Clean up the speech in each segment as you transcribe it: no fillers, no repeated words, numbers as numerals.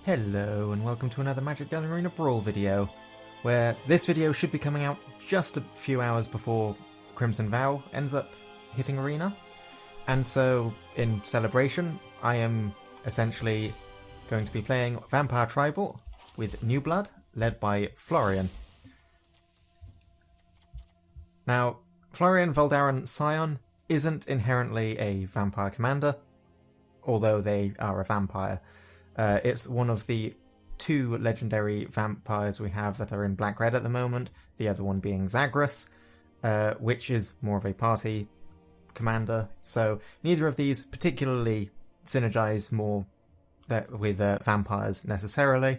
Hello and welcome to another Magic: The Gathering Arena Brawl video, where this video should be coming out just a few hours before Crimson Vow ends up hitting Arena. And so, in celebration, I am essentially going to be playing Vampire Tribal with New Blood, led by Florian. Now, Florian Voldaren Scion isn't inherently a vampire commander, although they are a vampire. It's one of the two legendary vampires we have that are in black-red at the moment, the other one being Zagreus, which is more of a party commander, so neither of these particularly synergize more with vampires necessarily,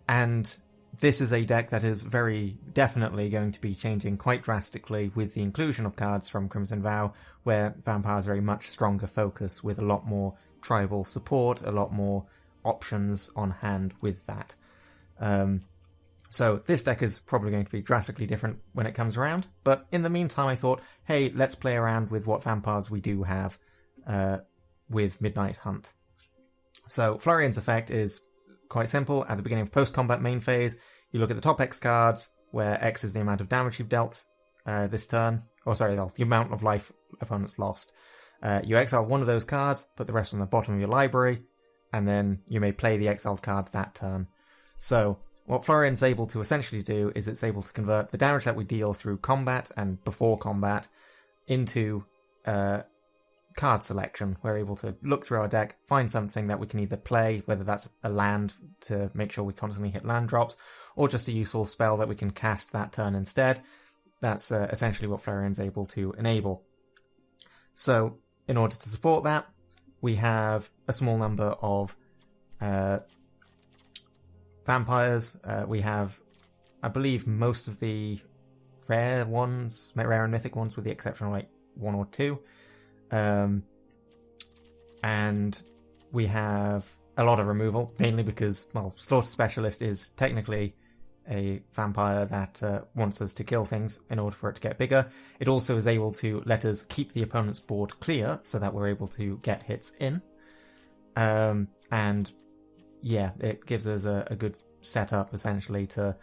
and this is a deck that is very definitely going to be changing quite drastically with the inclusion of cards from Crimson Vow, where vampires are a much stronger focus with a lot more tribal support, a lot more options on hand with that. So this deck is probably going to be drastically different when it comes around, but in the meantime I thought, hey, let's play around with what vampires we do have with Midnight Hunt. So Florian's effect is quite simple. At the beginning of post-combat main phase, you look at the top X cards, where X is the amount of damage you've dealt this turn, the amount of life opponents lost. You exile one of those cards, put the rest on the bottom of your library, and then you may play the exiled card that turn. So what Florian's able to essentially do is it's able to convert the damage that we deal through combat and before combat into card selection. We're able to look through our deck, find something that we can either play, whether that's a land to make sure we constantly hit land drops, or just a useful spell that we can cast that turn instead. That's essentially what Florian's able to enable. So in order to support that, we have a small number of vampires. We have, I believe, most of the rare and mythic ones, with the exception of like one or two. And we have a lot of removal, mainly because, well, Slaughter Specialist is technically a vampire that wants us to kill things in order for it to get bigger. It also is able to let us keep the opponent's board clear so that we're able to get hits in. And yeah, it gives us a good setup essentially to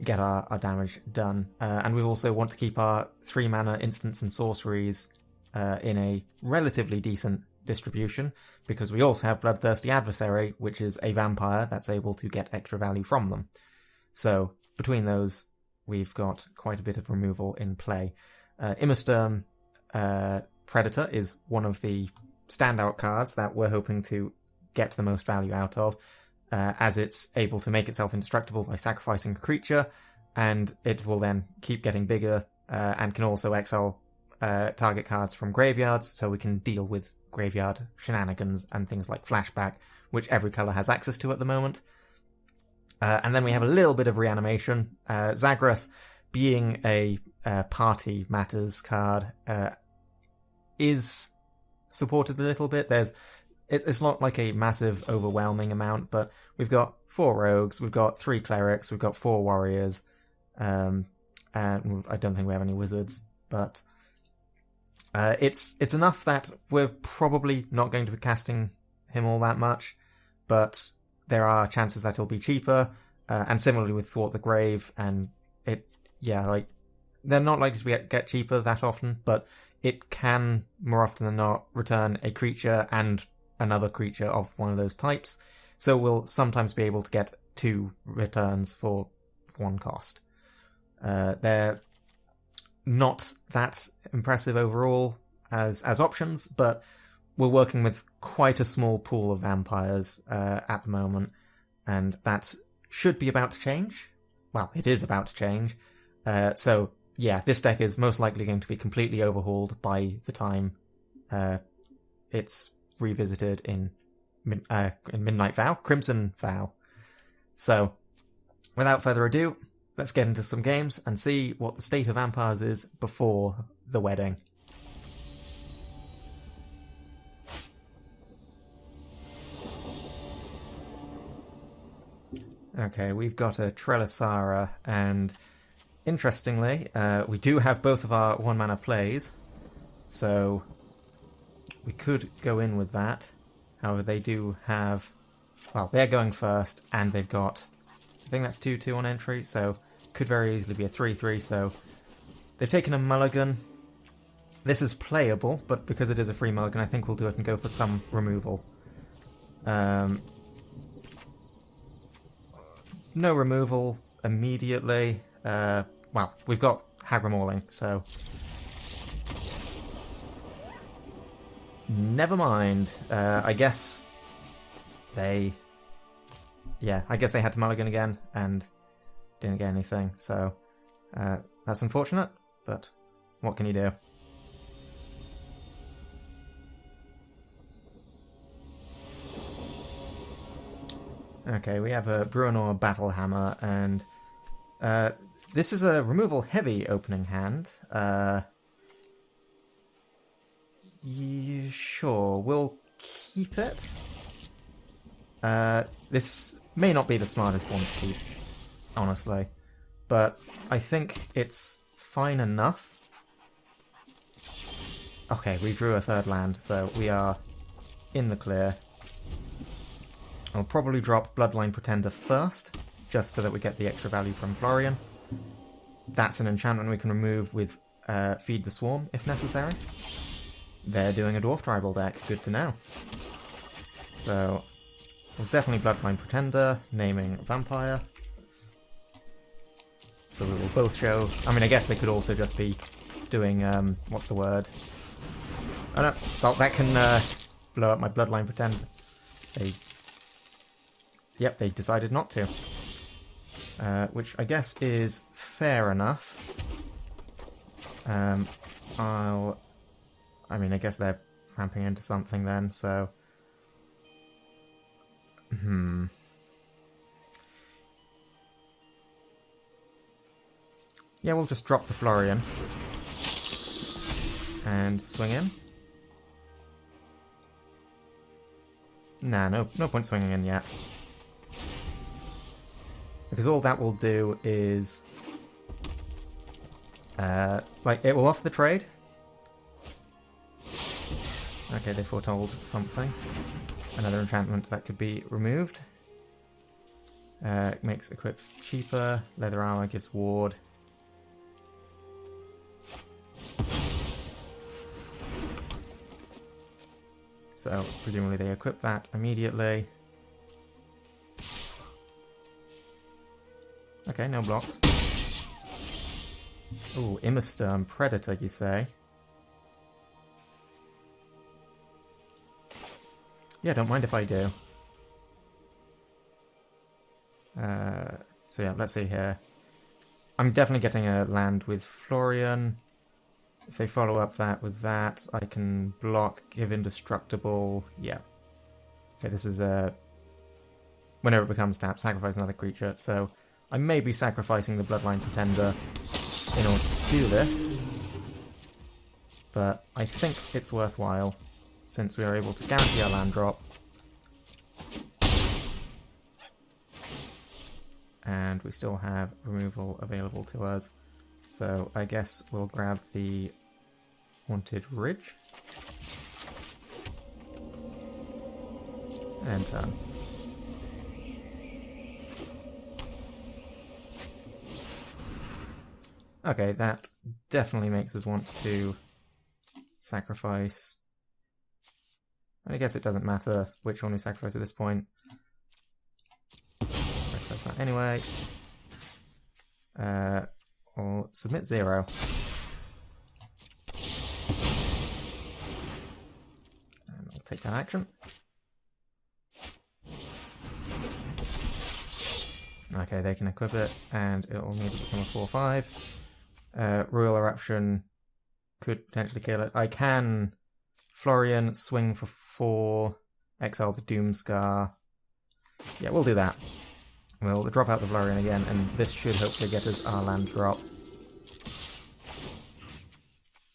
get our damage done. And we also want to keep our 3 mana instants and sorceries in a relatively decent distribution, because we also have Bloodthirsty Adversary, which is a vampire that's able to get extra value from them. So between those, we've got quite a bit of removal in play. Immersturm Predator is one of the standout cards that we're hoping to get the most value out of, as it's able to make itself indestructible by sacrificing a creature, and it will then keep getting bigger, and can also exile target cards from graveyards, so we can deal with graveyard shenanigans and things like Flashback, which every colour has access to at the moment. And then we have a little bit of reanimation. Zagreus, being a party matters card, is supported a little bit. It's not like a massive, overwhelming amount, but we've got 4 rogues, we've got 3 clerics, we've got 4 warriors, and I don't think we have any wizards, but it's enough that we're probably not going to be casting him all that much, but there are chances that he'll be cheaper, and similarly with Thwart the Grave, and they're not likely to get cheaper that often, but it can, more often than not, return a creature and another creature of one of those types, so we'll sometimes be able to get 2 returns for 1 cost. They're not that impressive overall as options, but we're working with quite a small pool of vampires at the moment, and that should be about to change. Well, it is about to change. So yeah, this deck is most likely going to be completely overhauled by the time it's revisited in Midnight Vow, Crimson Vow. So without further ado, let's get into some games and see what the state of vampires is before the wedding. Okay, we've got a Trelasarra, and interestingly, we do have both of our 1-mana plays, so we could go in with that. However, they do have Well, they're going first, and they've got, I think that's 2-2 on entry, so could very easily be a 3-3, so they've taken a mulligan. This is playable, but because it is a free mulligan, I think we'll do it and go for some removal. No removal immediately. Well, we've got Hagra Mauling, so never mind. I guess they... Yeah, I guess they had to mulligan again, and didn't get anything, so that's unfortunate, but what can you do? Okay, we have a Bruenor Battlehammer, and this is a removal heavy opening hand. Sure, we'll keep it. This may not be the smartest one to keep, honestly, but I think it's fine enough. Okay, we drew a third land, so we are in the clear. I'll probably drop Bloodline Pretender first, just so that we get the extra value from Florian. That's an enchantment we can remove with Feed the Swarm, if necessary. They're doing a Dwarf Tribal deck, good to know. So, we'll definitely Bloodline Pretender, naming Vampire. So we will both show... I mean, I guess they could also just be doing, what's the word? Oh no, well, that can blow up my Bloodline Pretender. Yep, they decided not to. Which I guess is fair enough. I mean, I guess they're ramping into something then, so... Yeah, we'll just drop the Florian. And swing in. Nah, no point swinging in yet. Because all that will do is... like, it will offer the trade. Okay, they foretold something. Another enchantment that could be removed. Makes equip cheaper. Leather armor gives ward. So, presumably they equip that immediately. Okay, no blocks. Ooh, Immersturm Predator, you say? Yeah, don't mind if I do. So yeah, let's see here. I'm definitely getting a land with Florian. If they follow up that with that, I can block, give indestructible. Yeah. Okay, this is a... Whenever it becomes tapped, sacrifice another creature. So I may be sacrificing the Bloodline Pretender in order to do this. But I think it's worthwhile, since we are able to guarantee our land drop. And we still have removal available to us. So I guess we'll grab the Haunted Ridge. And turn. Okay, that definitely makes us want to sacrifice. And I guess it doesn't matter which one we sacrifice at this point. Sacrifice that anyway. I'll submit 0. And I'll take that action. Okay, they can equip it, and it'll need to become a 4/5. Royal Eruption could potentially kill it. I can Florian swing for 4, exile the Doomscar. Yeah, we'll do that. We'll drop out the Florian again, and this should hopefully get us our land drop.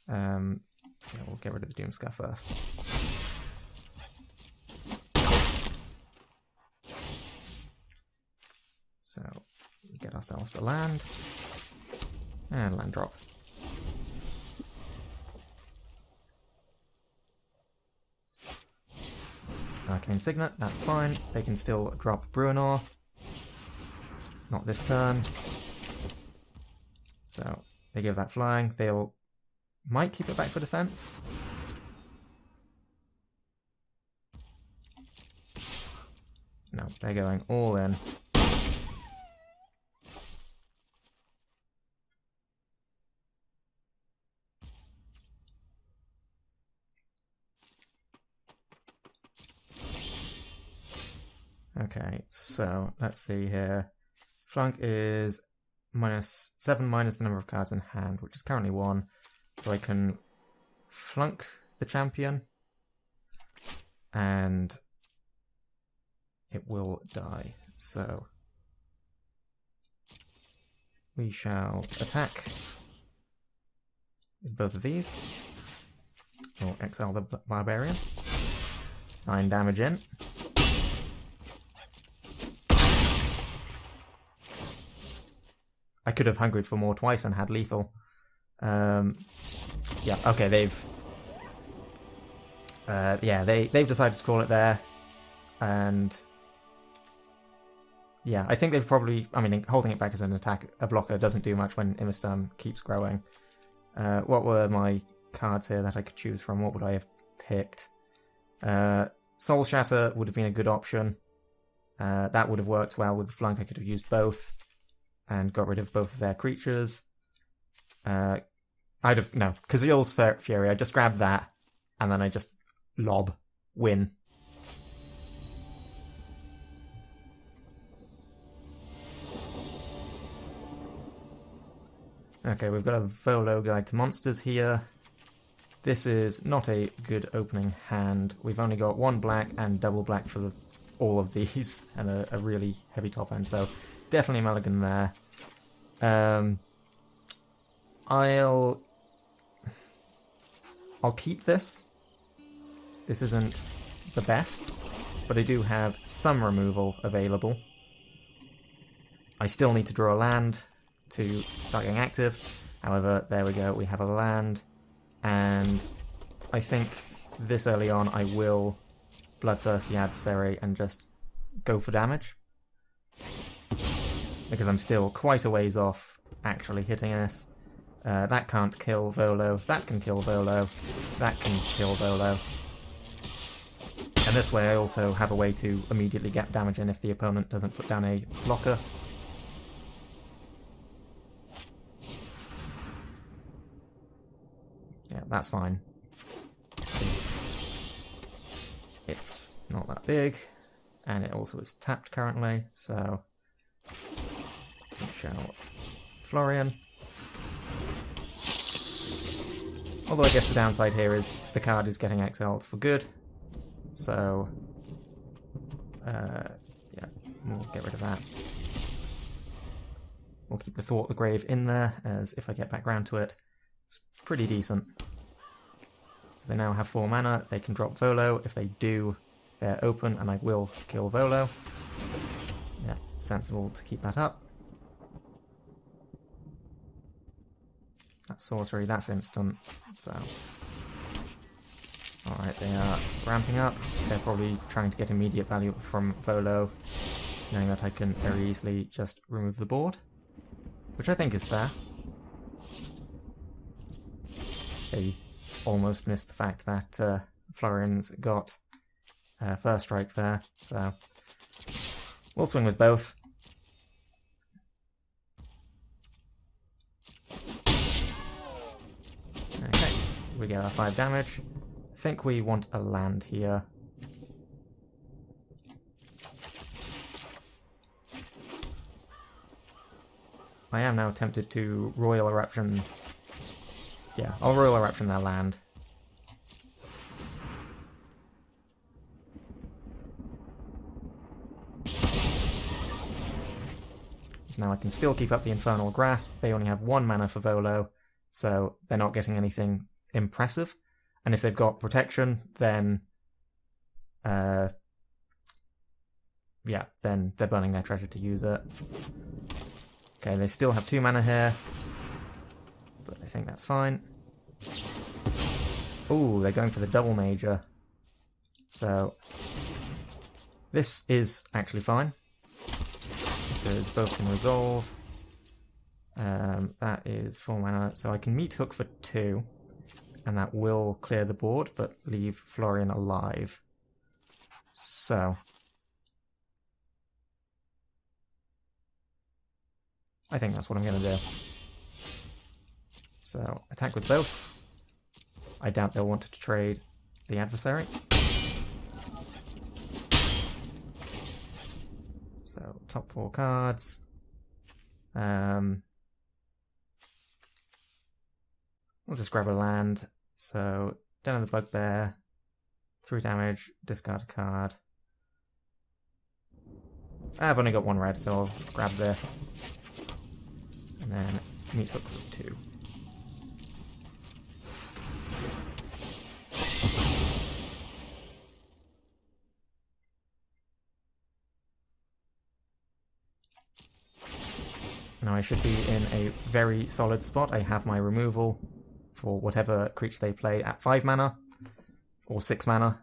Yeah, we'll get rid of the Doomscar first. So, get ourselves a land. And land drop. Arcane Signet, that's fine. They can still drop Bruenor. Not this turn. So they give that flying. They'll might keep it back for defense. No, they're going all in. Okay, so let's see here. Flunk is -7 minus the number of cards in hand, which is currently 1. So I can flunk the champion and it will die. So we shall attack with both of these. Or exile the barbarian. 9 damage in. I could have hungried for more twice and had lethal. Yeah, okay, they've decided to call it there, and yeah, I think they've probably. I mean, holding it back as an attack, a blocker doesn't do much when Immerstorm keeps growing. What were my cards here that I could choose from? What would I have picked? Soul Shatter would have been a good option. That would have worked well with the flunk. I could have used both and got rid of both of their creatures. Kazil's Fury, I just grabbed that, and then I just lob, win. Okay, we've got a Volo Guide to Monsters here. This is not a good opening hand. We've only got 1 black and double black for all of these, and a really heavy top end, so definitely a mulligan there. I'll keep this. This isn't the best, but I do have some removal available. I still need to draw a land to start getting active. However, there we go, we have a land, and I think this early on I will Bloodthirsty Adversary and just go for damage, because I'm still quite a ways off actually hitting this. That can't kill Volo, that can kill Volo, that can kill Volo. And this way I also have a way to immediately get damage in if the opponent doesn't put down a blocker. Yeah, that's fine. It's not that big, and it also is tapped currently, so we shall Florian. Although I guess the downside here is the card is getting exiled for good, so yeah, we'll get rid of that. We'll keep the Thought of the Grave in there, as if I get back round to it, it's pretty decent. So they now have 4 mana, they can drop Volo. If they do, they're open, and I will kill Volo. Yeah, sensible to keep that up. That's sorcery, that's instant, so... Alright, they are ramping up. They're probably trying to get immediate value from Volo, knowing that I can very easily just remove the board, which I think is fair. They almost missed the fact that Florian's got first strike there, so we'll swing with both. Okay, we get our 5 damage. I think we want a land here. I am now tempted to Royal Eruption. Yeah, I'll Royal Eruption their land. So now I can still keep up the Infernal Grasp. They only have 1 mana for Volo, so they're not getting anything impressive. And if they've got protection, then yeah, then they're burning their treasure to use it. Okay, they still have 2 mana here, but I think that's fine. Ooh, they're going for the double major. So This is actually fine, because both can resolve. That is 4 mana, so I can meat hook for 2, and that will clear the board, but leave Florian alive. So I think that's what I'm going to do. So, attack with both. I doubt they'll want to trade the adversary. So, top 4 cards. We'll just grab a land. So, Den of the Bugbear. 3 damage, discard a card. I've only got 1 red, so I'll grab this. And then meat hook for 2. Now I should be in a very solid spot. I have my removal for whatever creature they play at 5 mana, or 6 mana.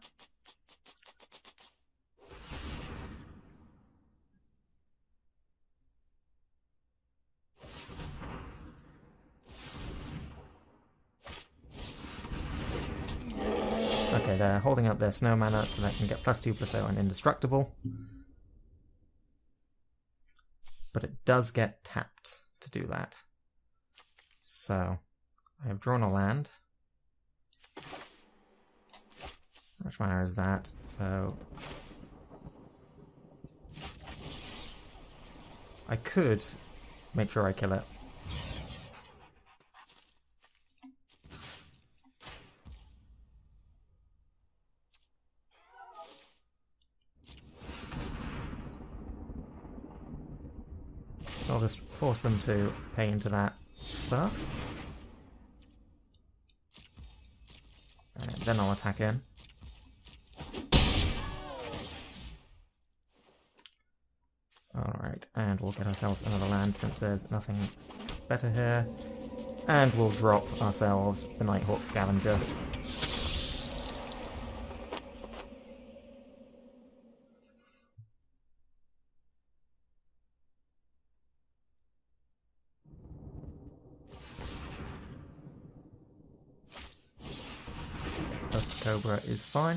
Okay, they're holding up their snow mana so they can get +2/+0 and indestructible. But it does get tapped to do that. So, I have drawn a land. How much mana is that? So, I could make sure I kill it. I'll just force them to pay into that first. And then I'll attack in. Alright, and we'll get ourselves another land since there's nothing better here. And we'll drop ourselves the Nighthawk Scavenger. Cobra is fine.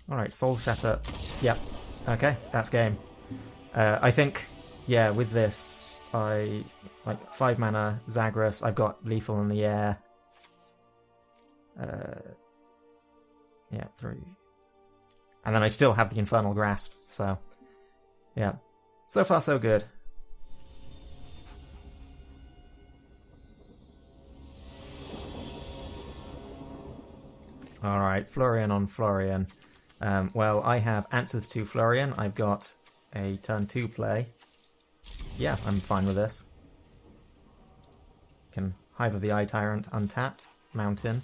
Alright, Soul Shatter. Yep. Okay, that's game. I think, yeah, with this, I like 5 mana, Zagreus, I've got Lethal in the air. Yeah, 3. And then I still have the Infernal Grasp, so, yeah. So far, so good. Alright, Florian on Florian. Well, I have answers to Florian. I've got a turn 2 play. Yeah, I'm fine with this. Can Hive of the Eye Tyrant untapped, Mountain.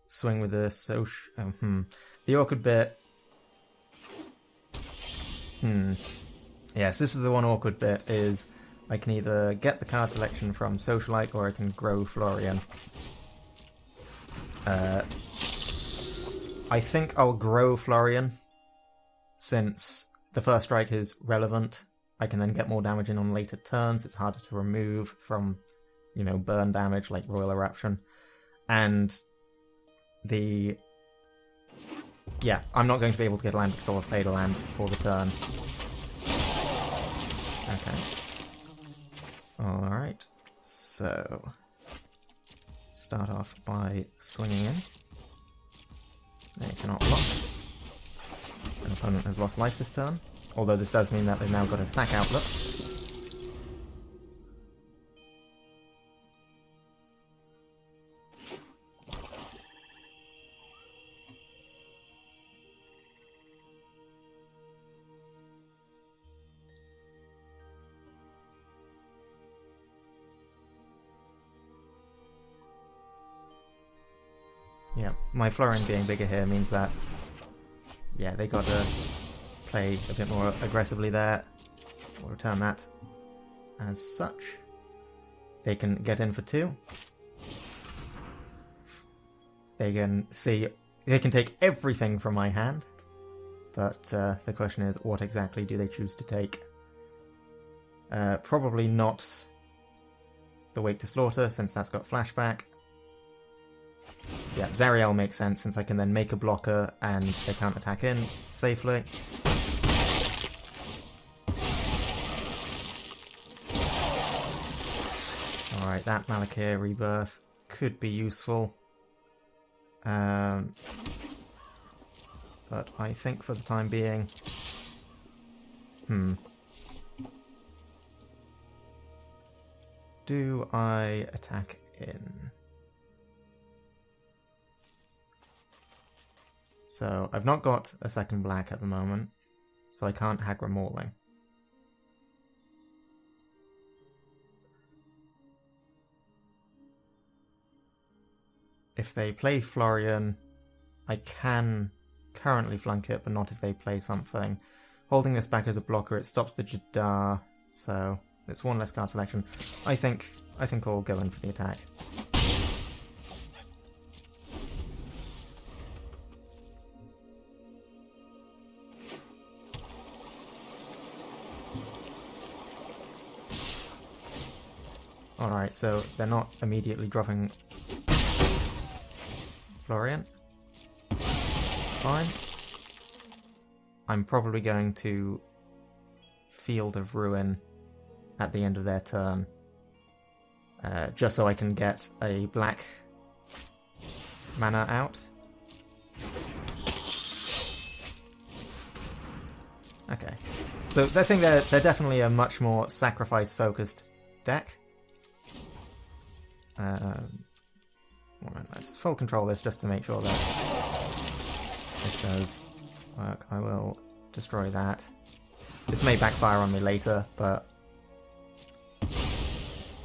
Swing with the The awkward bit. Yes, this is the one awkward bit, is I can either get the card selection from Socialite or I can grow Florian. I think I'll grow Florian, since the first strike is relevant. I can then get more damage in on later turns. It's harder to remove from, you know, burn damage like Royal Eruption. And yeah, I'm not going to be able to get a land because I'll have played a land for the turn. Okay. Alright, so start off by swinging in. They cannot block. An opponent has lost life this turn, although this does mean that they've now got a sack outlook. Yeah, my Florian being bigger here means that, yeah, they got to play a bit more aggressively there. We'll return that as such. They can get in for 2. They can take everything from my hand, but the question is, what exactly do they choose to take? Probably not the Wake to Slaughter, since that's got flashback. Yeah, Zariel makes sense, since I can then make a blocker and they can't attack in safely. Alright, that Malakir Rebirth could be useful. But I think for the time being... Do I attack in? So, I've not got a second black at the moment, so I can't Hagra Mauling. If they play Florian, I can currently flunk it, but not if they play something. Holding this back as a blocker, it stops the Jadar, so it's one less card selection. I think I'll go in for the attack. Alright, so they're not immediately dropping Florian. It's fine. I'm probably going to Field of Ruin at the end of their turn, just so I can get a black mana out. Okay, so I think they're definitely a much more sacrifice-focused deck. Let's full control this just to make sure that this does work. I will destroy that. This may backfire on me later, but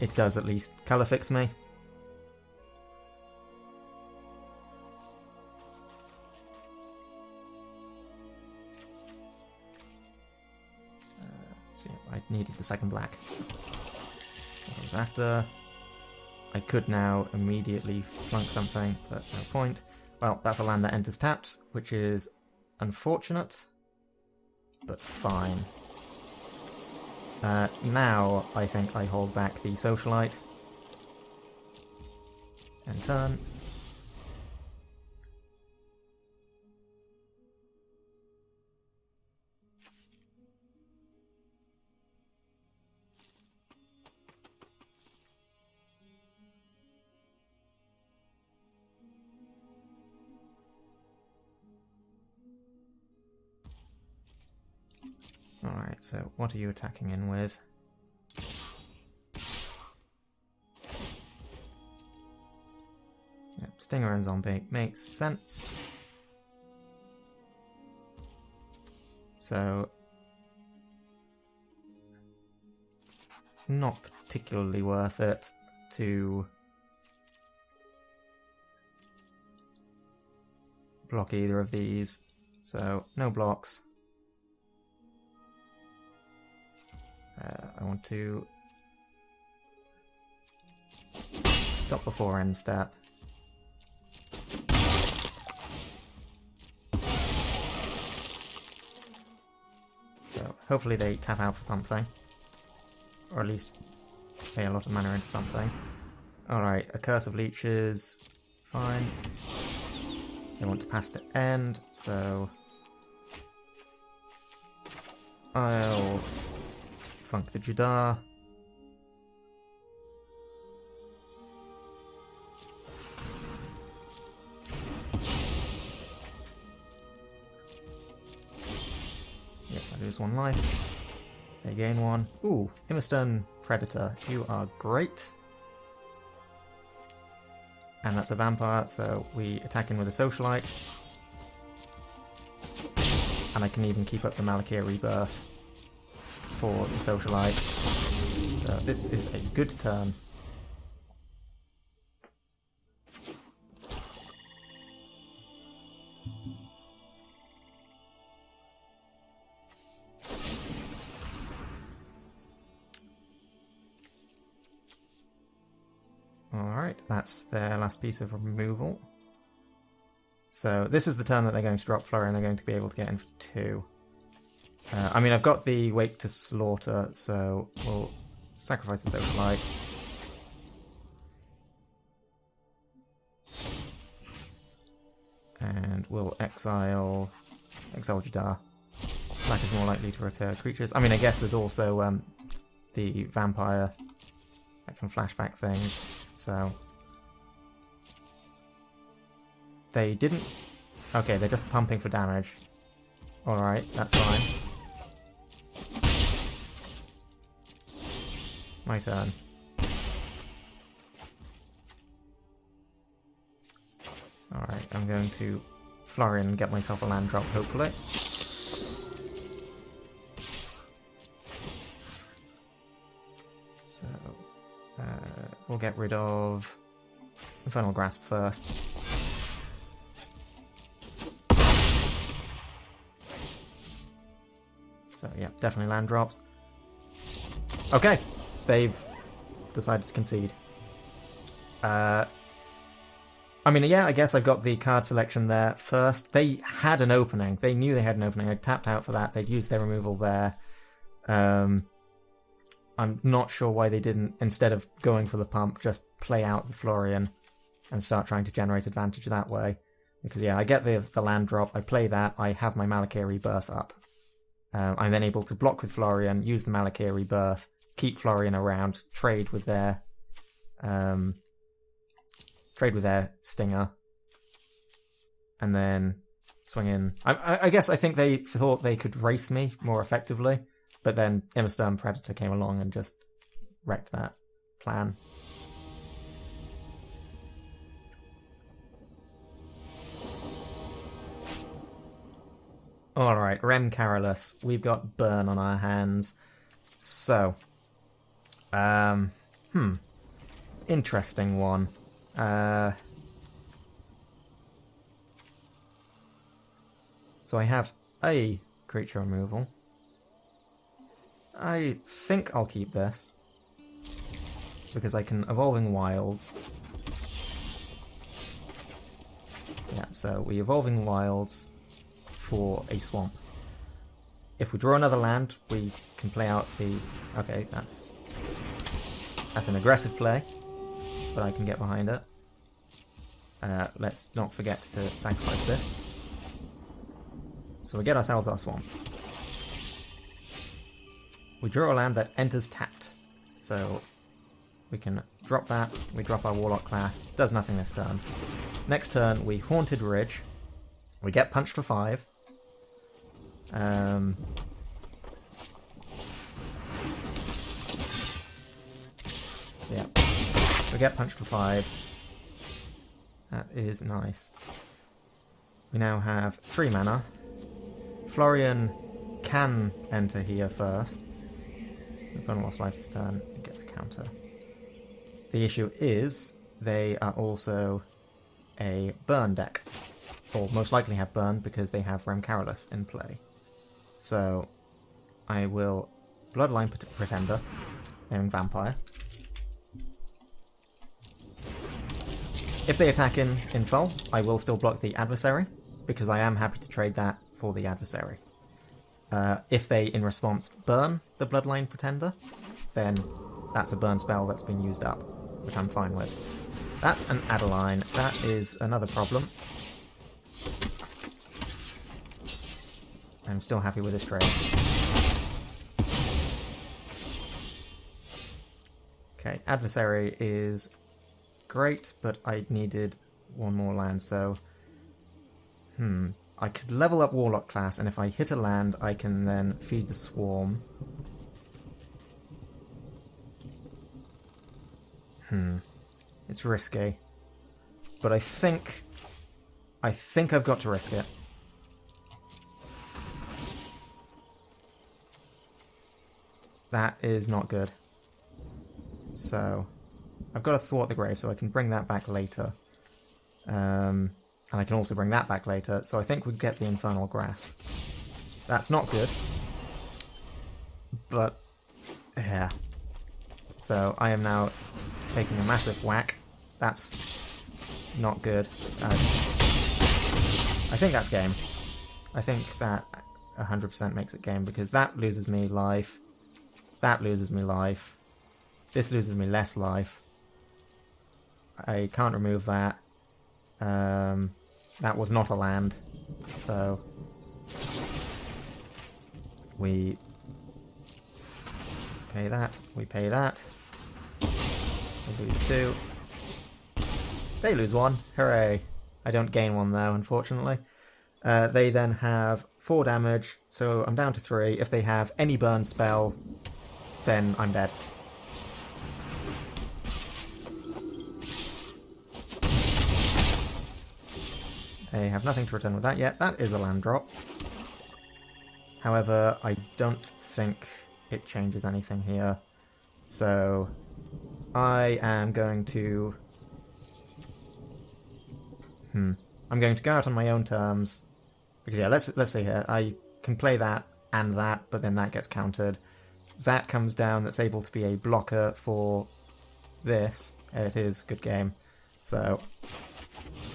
it does at least colour fix me. Let's see, I needed the second black. That's what I was after. I could now immediately flunk something, but no point. Well, that's a land that enters tapped, which is unfortunate, but fine. Now I think I hold back the Socialite. And turn. Alright, so what are you attacking in with? Yep, Stinger and Zombie makes sense. So it's not particularly worth it to block either of these. So no blocks. I want to stop before end step. So hopefully they tap out for something, or at least pay a lot of mana into something. Alright, a Curse of Leeches, fine. They want to pass to end, so I'll flunk the Jadar. Yep, I lose 1 life. They gain 1. Ooh, Himmerstone Predator. You are great. And that's a vampire, so we attack in with a Socialite. And I can even keep up the Malakir Rebirth for the Socialite. So this is a good turn. Alright, that's their last piece of removal. So this is the turn that they're going to drop Florian, they're going to be able to get in for 2. I mean, I've got the Wake to Slaughter, so we'll sacrifice this Overlight. And we'll exile Jadar. Black is more likely to recur creatures. I mean, I guess there's also the vampire that can flashback things, so... They didn't... Okay, they're just pumping for damage. Alright, that's fine. My turn. Alright, I'm going to Florian and get myself a land drop, hopefully. So, we'll get rid of Infernal Grasp first. So yeah, definitely land drops. Okay, they've decided to concede. I mean, yeah, I guess I've got the card selection there first. They had an opening. They knew they had an opening. I tapped out for that. They'd used their removal there. I'm not sure why they didn't, instead of going for the pump, just play out the Florian and start trying to generate advantage that way. Because yeah, I get the land drop, I play that, I have my Malakir Rebirth up. I'm then able to block with Florian, use the Malakir Rebirth, keep Florian around, trade with their Stinger, and then swing in. I guess I think they thought they could race me more effectively, but then Immersturm Predator came along and just wrecked that plan. Alright, Rem Karolus. We've got Burn on our hands. So. Interesting one. So I have a creature removal. I think I'll keep this, because I can Evolving Wilds. Yeah, so we Evolving Wilds for a swamp. If we draw another land, we can play out the... Okay, that's an aggressive play, but I can get behind it. Let's not forget to sacrifice this. So we get ourselves our swamp. We draw a land that enters tapped. So we can drop that, we drop our Warlock class, does nothing this turn. Next turn we Haunted Ridge, we get punched for 5. So yeah, we get punched for 5. That is nice. We now have 3 mana. Florian can enter here first. We've got lost life this turn, it gets a counter. The issue is, they are also a burn deck. Or most likely have burn because they have Rem Karolus in play. So, I will Bloodline Pretender, and Vampire. If they attack in full, I will still block the adversary, because I am happy to trade that for the adversary. If they, in response, burn the Bloodline Pretender, then that's a burn spell that's been used up, which I'm fine with. That's an Adeline. That is another problem. I'm still happy with this trade. Okay, adversary is great, but I needed one more land, so... I could level up Warlock class, and if I hit a land, I can then feed the Swarm. It's risky. But I think I've got to risk it. That is not good. So, I've got to Thwart the Grave, so I can bring that back later. And I can also bring that back later, so I think we'd get the Infernal Grasp. That's not good. But, yeah. So, I am now taking a massive whack. That's not good. I think that's game. I think that 100% makes it game, because that loses me life. That loses me life. This loses me less life. I can't remove that. That was not a land. So we pay that. We pay that. We lose 2. They lose 1. Hooray. I don't gain 1 though, unfortunately. They then have 4 damage, so I'm down to 3. If they have any burn spell, then I'm dead. They have nothing to return with that yet. That is a land drop. However, I don't think it changes anything here. So I am going to... I'm going to go out on my own terms. Because yeah, let's see here. I can play that and that, but then that gets countered. That comes down, that's able to be a blocker for this. It is good game. So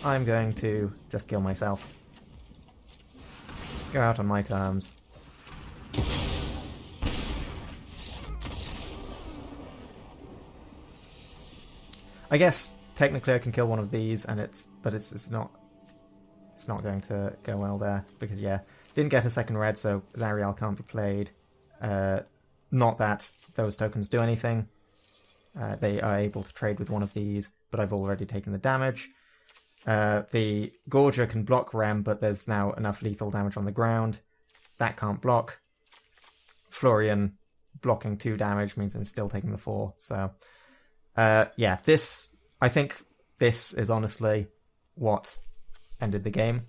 I'm going to just kill myself. Go out on my terms. I guess technically I can kill one of these, and it's not going to go well there, because yeah, didn't get a second red, so Zariel can't be played. Not that those tokens do anything. They are able to trade with one of these, but I've already taken the damage. The Gorger can block Rem, but there's now enough lethal damage on the ground. That can't block. Florian blocking 2 damage means I'm still taking the 4, so... yeah, I think this is honestly what ended the game.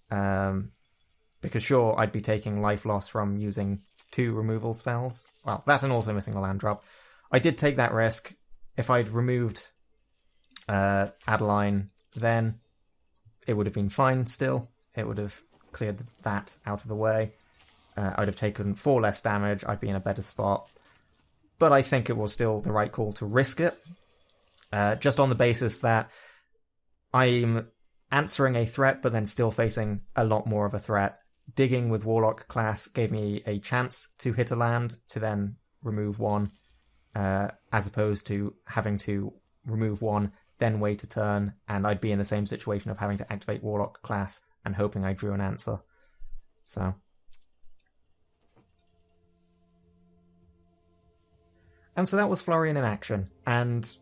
Because sure, I'd be taking life loss from using 2 removal spells. Well, that and also missing a land drop. I did take that risk. If I'd removed Adeline, then it would have been fine still. It would have cleared that out of the way. I'd have taken 4 less damage. I'd be in a better spot. But I think it was still the right call to risk it. Just on the basis that I'm answering a threat, but then still facing a lot more of a threat. Digging with Warlock class gave me a chance to hit a land, to then remove 1, as opposed to having to remove 1, then wait a turn, and I'd be in the same situation of having to activate Warlock class and hoping I drew an answer. So... And so that was Florian in action, and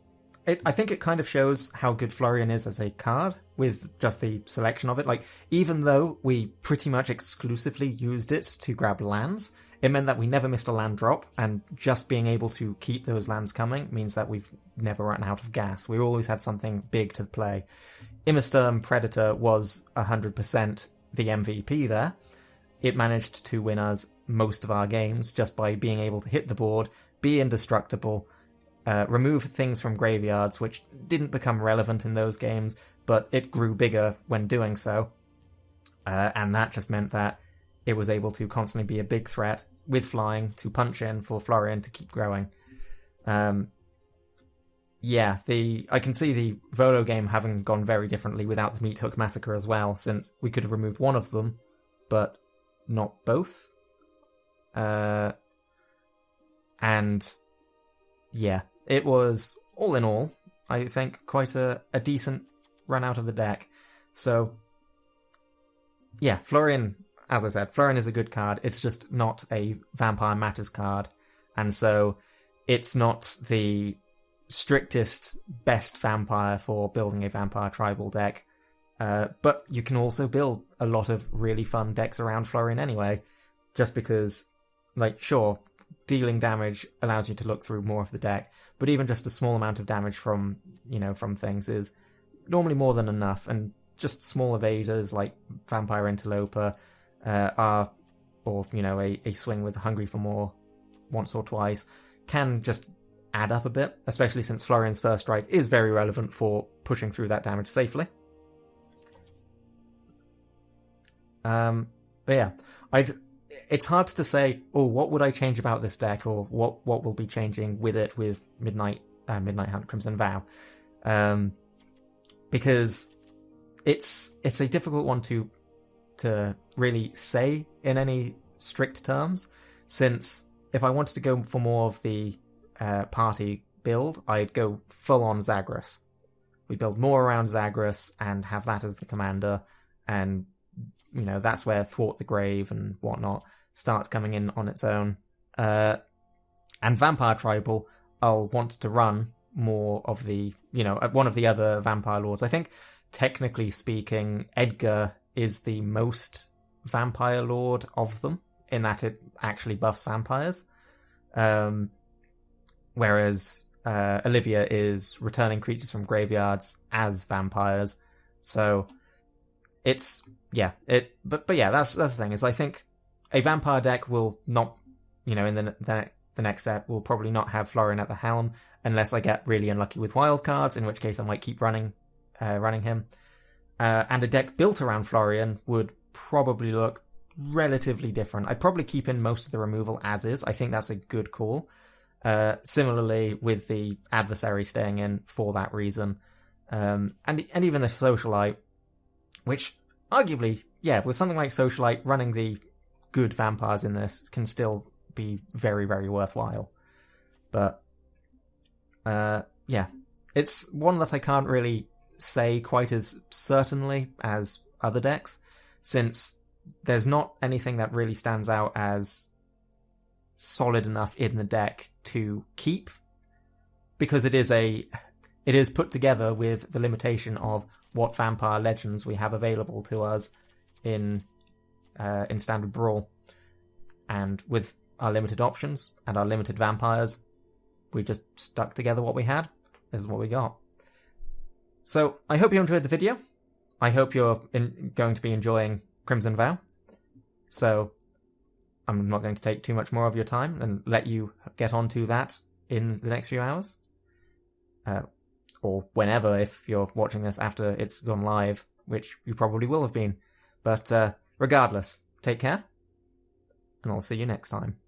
I think it kind of shows how good Florian is as a card, with just the selection of it. Like, even though we pretty much exclusively used it to grab lands, it meant that we never missed a land drop, and just being able to keep those lands coming means that we've never run out of gas. We always had something big to play. Immersturm Predator was 100% the MVP there. It managed to win us most of our games just by being able to hit the board, be indestructible, remove things from graveyards, which didn't become relevant in those games, but it grew bigger when doing so. And that just meant that it was able to constantly be a big threat with flying to punch in for Florian to keep growing. Yeah, I can see the Volo game having gone very differently without the Meat Hook Massacre as well, since we could have removed one of them, but not both. And yeah, it was, all in all, I think, quite a decent run out of the deck. So, yeah, Florian, as I said, Florian is a good card. It's just not a Vampire Matters card. And so, it's not the strictest best vampire for building a vampire tribal deck. But you can also build a lot of really fun decks around Florian anyway. Just because, like, sure, dealing damage allows you to look through more of the deck, but even just a small amount of damage from things is normally more than enough, and just small evaders like Vampire Interloper a swing with Hungry for More once or twice can just add up a bit, especially since Florian's First Strike is very relevant for pushing through that damage safely. But yeah, it's hard to say, what would I change about this deck, or what will be changing with it with Midnight Hunt Crimson Vow. because it's a difficult one to really say in any strict terms, since if I wanted to go for more of the party build, I'd go full on Zagreus. We build more around Zagreus and have that as the commander, and that's where Thwart the Grave and whatnot starts coming in on its own. And Vampire Tribal, I'll want to run more of the, one of the other Vampire Lords. I think, technically speaking, Edgar is the most Vampire Lord of them, in that it actually buffs vampires. Whereas Olivia is returning creatures from graveyards as vampires. So it's, but that's the thing, is I think a vampire deck will not, in the next set, will probably not have Florian at the helm, unless I get really unlucky with wildcards, in which case I might keep running him. And a deck built around Florian would probably look relatively different. I'd probably keep in most of the removal as is. I think that's a good call. Similarly with the adversary staying in for that reason. And even the Socialite, which arguably, with something like Socialite, running the good vampires in this can still be very, very worthwhile. But, it's one that I can't really say quite as certainly as other decks, since there's not anything that really stands out as solid enough in the deck to keep, because it is put together with the limitation of what vampire legends we have available to us in standard Brawl, and with our limited options and our limited vampires, we just stuck together what we had. This is what we got. So I hope you enjoyed the video. I hope you're going to be enjoying Crimson Vow. So I'm not going to take too much more of your time and let you get on to that in the next few hours. Or whenever, if you're watching this after it's gone live, which you probably will have been. But regardless, take care, and I'll see you next time.